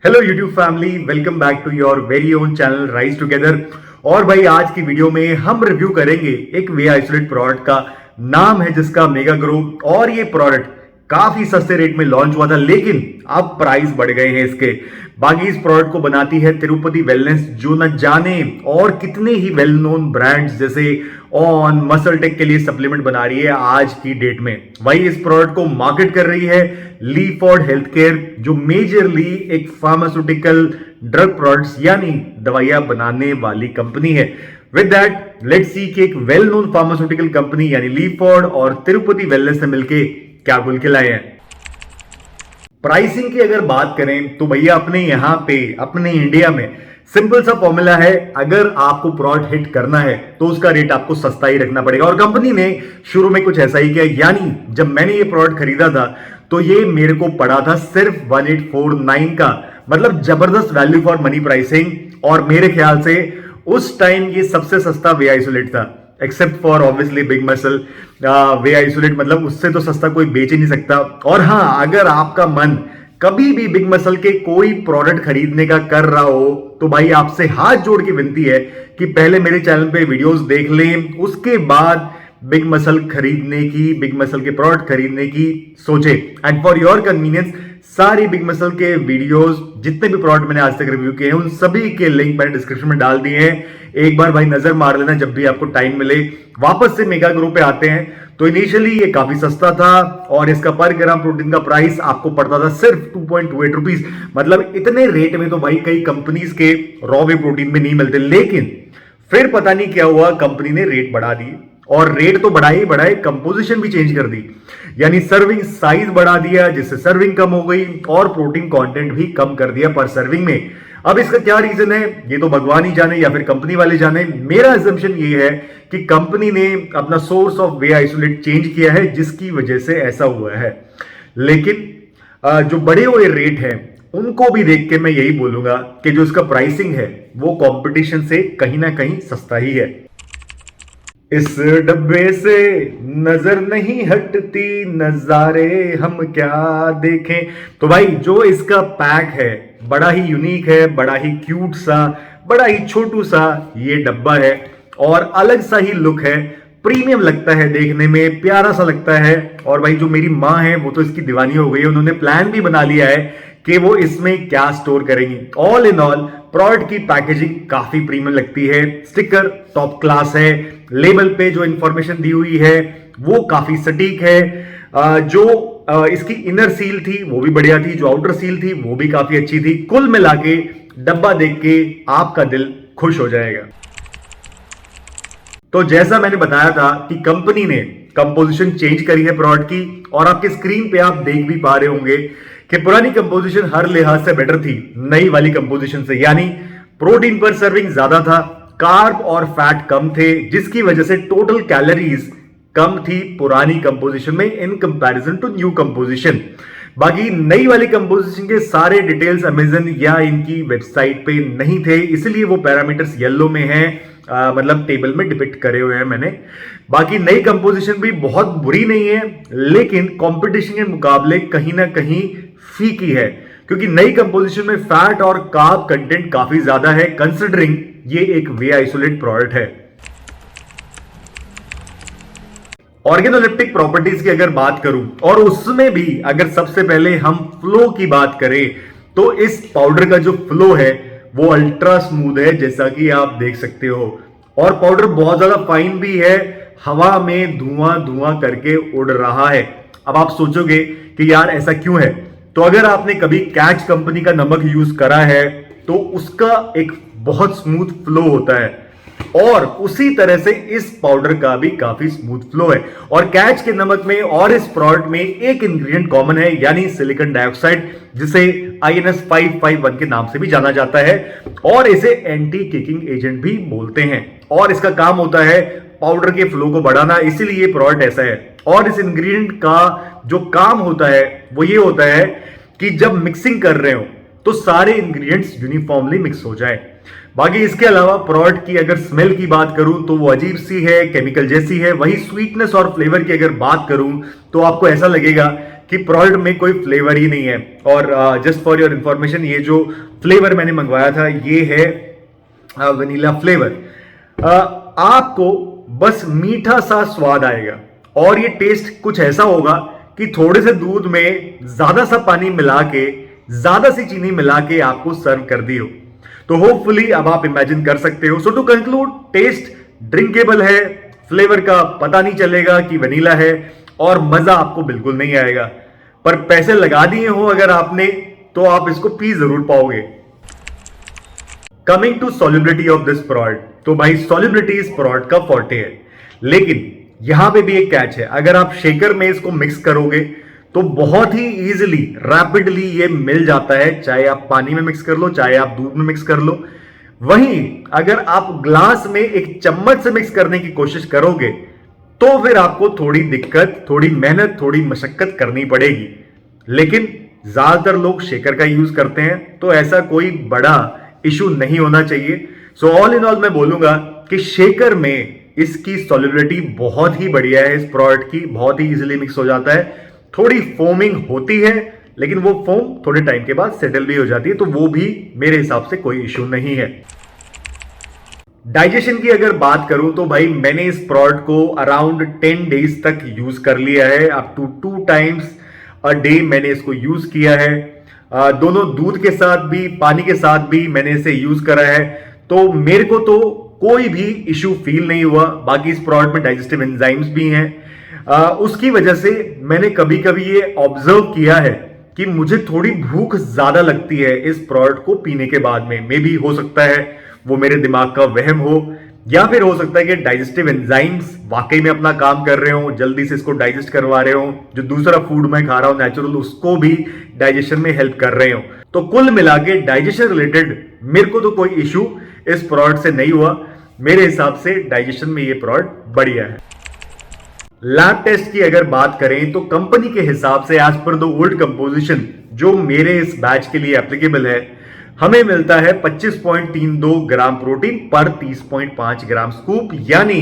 Hello YouTube family, welcome back to your very own channel rise together. और भाई आज की वीडियो में हम रिव्यू करेंगे एक वे आइसोलेट प्रोडक्ट का नाम है जिसका मेगा ग्रो। और ये प्रोडक्ट काफी सस्ते रेट में लॉन्च हुआ था, लेकिन अब प्राइस बढ़ गए हैं इसके। बाकी इस प्रोडक्ट को बनाती है तिरुपति वेलनेस, जो न जाने और कितने ही वेल नोन ब्रांड्स जैसे ऑन मसल टेक के लिए सप्लीमेंट बना रही है आज की डेट में। वही इस प्रोडक्ट को मार्केट कर रही है ली फॉर्ड हेल्थ केयर, जो मेजरली एक फार्मास्यूटिकल ड्रग प्रोडक्ट्स यानी दवाइयां बनाने वाली कंपनी है। विद दैट लेट्स सी कि एक वेल नोन फार्मास्यूटिकल कंपनी यानी ली फॉर्ड और तिरुपति वेलनेस से मिलके क्या कुल के लाए हैं। प्राइसिंग की अगर बात करें तो भैया अपने यहां पे अपने इंडिया में सिंपल सा फॉर्मूला है, अगर आपको प्रोडक्ट हिट करना है तो उसका रेट आपको सस्ता ही रखना पड़ेगा। और कंपनी ने शुरू में कुछ ऐसा ही किया, यानी जब मैंने ये प्रोडक्ट खरीदा था तो ये मेरे को पड़ा था सिर्फ 1849 का, मतलब जबरदस्त वैल्यू फॉर मनी प्राइसिंग। और मेरे ख्याल से उस टाइम ये सबसे सस्ता वे आइसोलेट था, except for obviously big muscle. Way isolate मतलब उससे तो सस्ता कोई बेच ही नहीं सकता। और हाँ, अगर आपका मन कभी भी बिग मसल के कोई प्रोडक्ट खरीदने का कर रहा हो तो भाई आपसे हाथ जोड़ के विनती है कि पहले मेरे चैनल पे वीडियोस देख लें, उसके बाद बिग मसल खरीदने की, बिग मसल के प्रोडक्ट खरीदने की सोचे। एंड फॉर योर कन्वीनियंस सारी बिग मसल के वीडियोस जितने भी प्रोडक्ट मैंने आज तक रिव्यू किए हैं उन सभी के लिंक मैंने डिस्क्रिप्शन में डाल दिए हैं। एक बार भाई नजर मार लेना जब भी आपको टाइम मिले। वापस से मेगा ग्रो पे आते हैं तो इनिशियली ये काफी सस्ता था और इसका पर ग्राम प्रोटीन का प्राइस आपको पड़ता था सिर्फ 2.28 रुपीज। मतलब इतने रेट में तो भाई कई कंपनीज के रॉ वे प्रोटीन में नहीं मिलते। लेकिन फिर पता नहीं क्या हुआ, कंपनी ने रेट बढ़ा दी। और रेट तो बढ़ाई बढ़ाए, कंपोजिशन भी चेंज कर दी, यानी सर्विंग साइज बढ़ा दिया जिससे सर्विंग कम हो गई और प्रोटीन कंटेंट भी कम कर दिया पर सर्विंग में। अब इसका क्या रीजन है ये तो भगवान ही जाने या फिर कंपनी वाले जाने। मेरा अजम्पशन ये है कि कंपनी ने अपना source of way isolate change किया है जिसकी वजह से ऐसा हुआ है। लेकिन जो बढ़े हुए रेट हैं उनको भी देख के मैं यही बोलूंगा कि जो इसका प्राइसिंग है वो कंपटीशन से कहीं ना कहीं सस्ता ही है। इस डब्बे से नजर नहीं हटती, नजारे हम क्या देखें। तो भाई जो इसका पैक है बड़ा ही यूनिक है, बड़ा ही क्यूट सा, बड़ा ही छोटू सा ये डब्बा है और अलग सा ही लुक है, प्रीमियम लगता है, देखने में प्यारा सा लगता है। और भाई जो मेरी माँ है वो तो इसकी दीवानी हो गई है, उन्होंने प्लान भी बना लिया है कि वो इसमें क्या स्टोर करेंगी। ऑल इन ऑल प्रोडक्ट की पैकेजिंग काफी प्रीमियम लगती है, स्टिकर टॉप क्लास है, लेबल पे जो इंफॉर्मेशन दी हुई है वो काफी सटीक है, जो इसकी इनर सील थी वो भी बढ़िया थी, जो आउटर सील थी वो भी काफी अच्छी थी। कुल मिला के डब्बा देख के आपका दिल खुश हो जाएगा। तो जैसा मैंने बताया था कि कंपनी ने कंपोजिशन चेंज करी है प्रोडक्ट की, और आपके स्क्रीन पे आप देख भी पा रहे होंगे कि पुरानी कंपोजिशन हर लिहाज से बेटर थी नई वाली कंपोजिशन से। यानी प्रोटीन पर सर्विंग ज्यादा था, कार्ब और फैट कम थे, जिसकी वजह से टोटल कैलोरीज कम थी पुरानी कंपोजिशन में in comparison to new composition. बाकी नई वाली कंपोजिशन के सारे डिटेल्स अमेजन या इनकी वेबसाइट पे नहीं थे, इसलिए वो पैरामीटर्स येलो में हैं, मतलब टेबल में डिपिक्ट करे हुए हैं मैंने। बाकी नई कंपोजिशन भी बहुत बुरी नहीं है, लेकिन कंपटीशन के मुकाबले कहीं ना कहीं फीकी है, क्योंकि नई कंपोजिशन में फैट और कार्ब कंटेंट काफी ज्यादा है, कंसिडरिंग ये एक वे आइसोलेट प्रोडक्ट है। ऑर्गेनोलेप्टिक प्रॉपर्टीज की अगर बात करूं और उसमें भी अगर सबसे पहले हम फ्लो की बात करें तो इस पाउडर का जो फ्लो है वो अल्ट्रा स्मूथ है, जैसा कि आप देख सकते हो। और पाउडर बहुत ज्यादा फाइन भी है, हवा में धुआं धुआं करके उड़ रहा है। अब आप सोचोगे कि यार ऐसा क्यों है, तो अगर आपने कभी कैच कंपनी का नमक यूज करा है तो उसका एक बहुत स्मूथ फ्लो होता है, और उसी तरह से इस पाउडर का भी काफी स्मूथ फ्लो है। और कैच के नमक में और इस प्रोडक्ट में एक इंग्रेडिएंट कॉमन है, यानी सिलिकॉन डाइऑक्साइड, जिसे INS 551 के नाम से भी जाना जाता है, और इसे एंटी किकिंग एजेंट भी बोलते हैं। और इसका काम होता है पाउडर के फ्लो को बढ़ाना, इसीलिए ये प्रोडक्ट ऐसा है। और इस इंग्रेडिएंट का जो काम होता है वो ये होता है कि जब मिक्सिंग कर रहे हो तो सारे इंग्रेडिएंट्स यूनिफॉर्मली मिक्स हो जाए। बाकी इसके अलावा प्रोडक्ट की अगर स्मेल की बात करूं तो वो अजीब सी है, केमिकल जैसी है। वही स्वीटनेस और फ्लेवर की अगर बात करूं तो आपको ऐसा लगेगा कि प्रोडक्ट में कोई फ्लेवर ही नहीं है। और जस्ट फॉर योर इंफॉर्मेशन, ये जो फ्लेवर मैंने मंगवाया था ये है वनीला फ्लेवर। आपको बस मीठा सा स्वाद आएगा और ये टेस्ट कुछ ऐसा होगा कि थोड़े से दूध में ज्यादा सा पानी मिला के, ज्यादा सी चीनी मिला के आपको सर्व कर दी हो। तो होपफुली अब आप इमेजिन कर सकते हो। सो टू कंक्लूड, टेस्ट ड्रिंकेबल है, फ्लेवर का पता नहीं चलेगा कि वनीला है, और मजा आपको बिल्कुल नहीं आएगा। पर पैसे लगा दिए हो अगर आपने, तो आप इसको पी जरूर पाओगे। Coming to solubility of this product, तो भाई सॉल्युबिलिटी इस प्रोडक्ट का फॉर्टे है, लेकिन यहां पे भी एक कैच है। अगर आप शेकर में इसको मिक्स करोगे तो बहुत ही इजीली, रैपिडली ये मिल जाता है, चाहे आप पानी में मिक्स कर लो, चाहे आप दूध में मिक्स कर लो। वहीं अगर आप ग्लास में एक चम्मच से मिक्स करने की कोशिश करोगे तो फिर आपको थोड़ी दिक्कत, थोड़ी मेहनत, थोड़ी मशक्कत करनी पड़ेगी। लेकिन ज्यादातर लोग शेकर का यूज करते हैं, तो ऐसा कोई बड़ा इशू नहीं होना चाहिए। सो ऑल इन ऑल मैं बोलूंगा कि शेकर में इसकी सॉल्युबिलिटी बहुत ही बढ़िया है। इस प्रोडक्ट की बहुत ही इजीली मिक्स हो जाता है। थोड़ी फोमिंग होती है, लेकिन वो फोम थोड़े टाइम के बाद सेटल भी हो जाती है, तो वो भी मेरे हिसाब से कोई इशू नहीं है। डाइजेशन की अगर बात करूं तो भाई मैंने इस प्रोडक्ट को अराउंड 10 डेज तक यूज कर लिया है। Up to 2 times a day मैंने इसको यूज किया है। दोनों दूध के साथ भी, पानी के साथ भी मैंने इसे यूज करा है, तो मेरे को तो कोई भी इशू फील नहीं हुआ। बाकी इस प्रोडक्ट में डाइजेस्टिव एंजाइम्स भी हैं। उसकी वजह से मैंने कभी कभी ये ऑब्जर्व किया है कि मुझे थोड़ी भूख ज्यादा लगती है इस प्रोडक्ट को पीने के बाद में। मे बी हो सकता है वो मेरे दिमाग का वहम हो, या फिर हो सकता है कि डाइजेस्टिव एंजाइम्स वाकई में अपना काम कर रहे हो, जल्दी से इसको डाइजेस्ट करवा रहे हो, जो दूसरा फूड मैं खा रहा हूं नेचुरल, उसको भी डाइजेशन में हेल्प कर रहे हो। तो कुल मिला के डाइजेशन रिलेटेड मेरे को तो कोई इशू इस प्रोडक्ट से नहीं हुआ। मेरे हिसाब से डाइजेशन में ये प्रोडक्ट बढ़िया है। लैब टेस्ट की अगर बात करें तो कंपनी के हिसाब से as per the old composition जो मेरे इस बैच के लिए एप्लीकेबल है, हमें मिलता है 25.32 ग्राम प्रोटीन पर 30.5 ग्राम स्कूप, यानी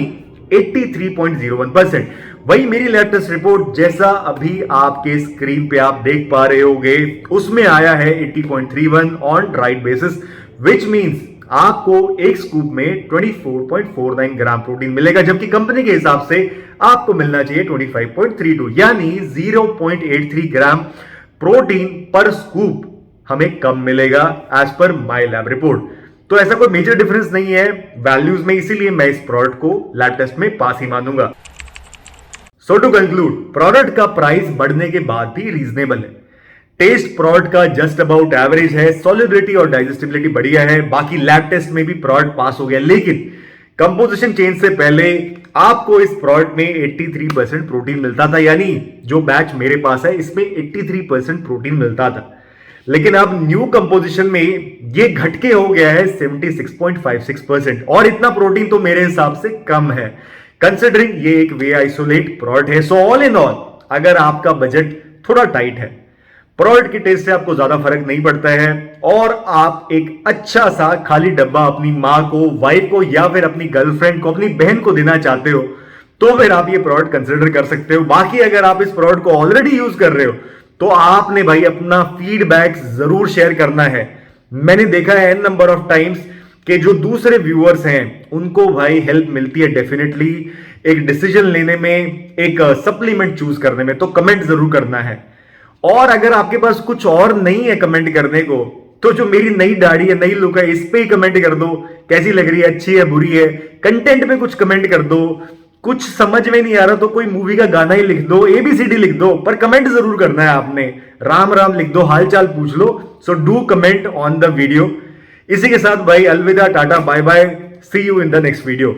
83.01%। वही मेरी लैब टेस्ट रिपोर्ट जैसा अभी आपके स्क्रीन पे आप देख पा रहे होगे, उसमें आया है 80.31 on dried basis, which means आपको एक स्कूप में 24.49 ग्राम प्रोटीन मिलेगा, जबकि कंपनी के हिसाब से आपको मिलना चाहिए 25.32, यानी 0.83 ग्राम प्रोटीन पर स्कूप हमें कम मिलेगा एज पर माई लैब रिपोर्ट। तो ऐसा कोई मेजर डिफरेंस नहीं है वैल्यूज में, इसीलिए मैं इस प्रोडक्ट को लैब टेस्ट में पास ही मानूंगा। सो टू कंक्लूड, प्रोडक्ट का प्राइस बढ़ने के बाद भी रीजनेबल है। टेस्ट प्रोडक्ट का जस्ट अबाउट एवरेज है, सॉल्युबिलिटी और डाइजेस्टिबिलिटी बढ़िया है, बाकी लैब टेस्ट में भी प्रोडक्ट पास हो गया। लेकिन कंपोजिशन चेंज से पहले आपको इस प्रोडक्ट में 83% प्रोटीन मिलता था, यानी जो बैच मेरे पास है इसमें 83% प्रोटीन मिलता था। लेकिन अब न्यू कंपोजिशन में ये घटके हो गया है 76.56%, और इतना प्रोटीन तो मेरे हिसाब से कम है कंसिडरिंग ये एक वे आइसोलेट प्रोडक्ट है। सो ऑल इन ऑल, अगर आपका बजट थोड़ा टाइट है, प्रोडक्ट की टेस्ट से आपको ज्यादा फर्क नहीं पड़ता है, और आप एक अच्छा सा खाली डब्बा अपनी मां को, वाइफ को, या फिर अपनी गर्लफ्रेंड को, अपनी बहन को देना चाहते हो, तो फिर आप ये प्रोडक्ट कंसिडर कर सकते हो। बाकी अगर आप इस प्रोडक्ट को ऑलरेडी यूज कर रहे हो तो आपने भाई अपना फीडबैक जरूर शेयर करना है। मैंने देखा है n नंबर ऑफ टाइम्स कि जो दूसरे व्यूअर्स हैं उनको भाई हेल्प मिलती है डेफिनेटली एक डिसीजन लेने में, एक सप्लीमेंट चूज करने में, तो कमेंट जरूर करना है। और अगर आपके पास कुछ और नहीं है कमेंट करने को, तो जो मेरी नई दाढ़ी है, नई लुक है, इस पे ही कमेंट कर दो, कैसी लग रही है, अच्छी है, बुरी है। कंटेंट में कुछ कमेंट कर दो। कुछ समझ में नहीं आ रहा तो कोई मूवी का गाना ही लिख दो, ABCD लिख दो, पर कमेंट जरूर करना है आपने। राम राम लिख दो, हालचाल पूछ लो। So do comment on the video. इसी के साथ भाई अलविदा, tata, bye bye, see you in the next video.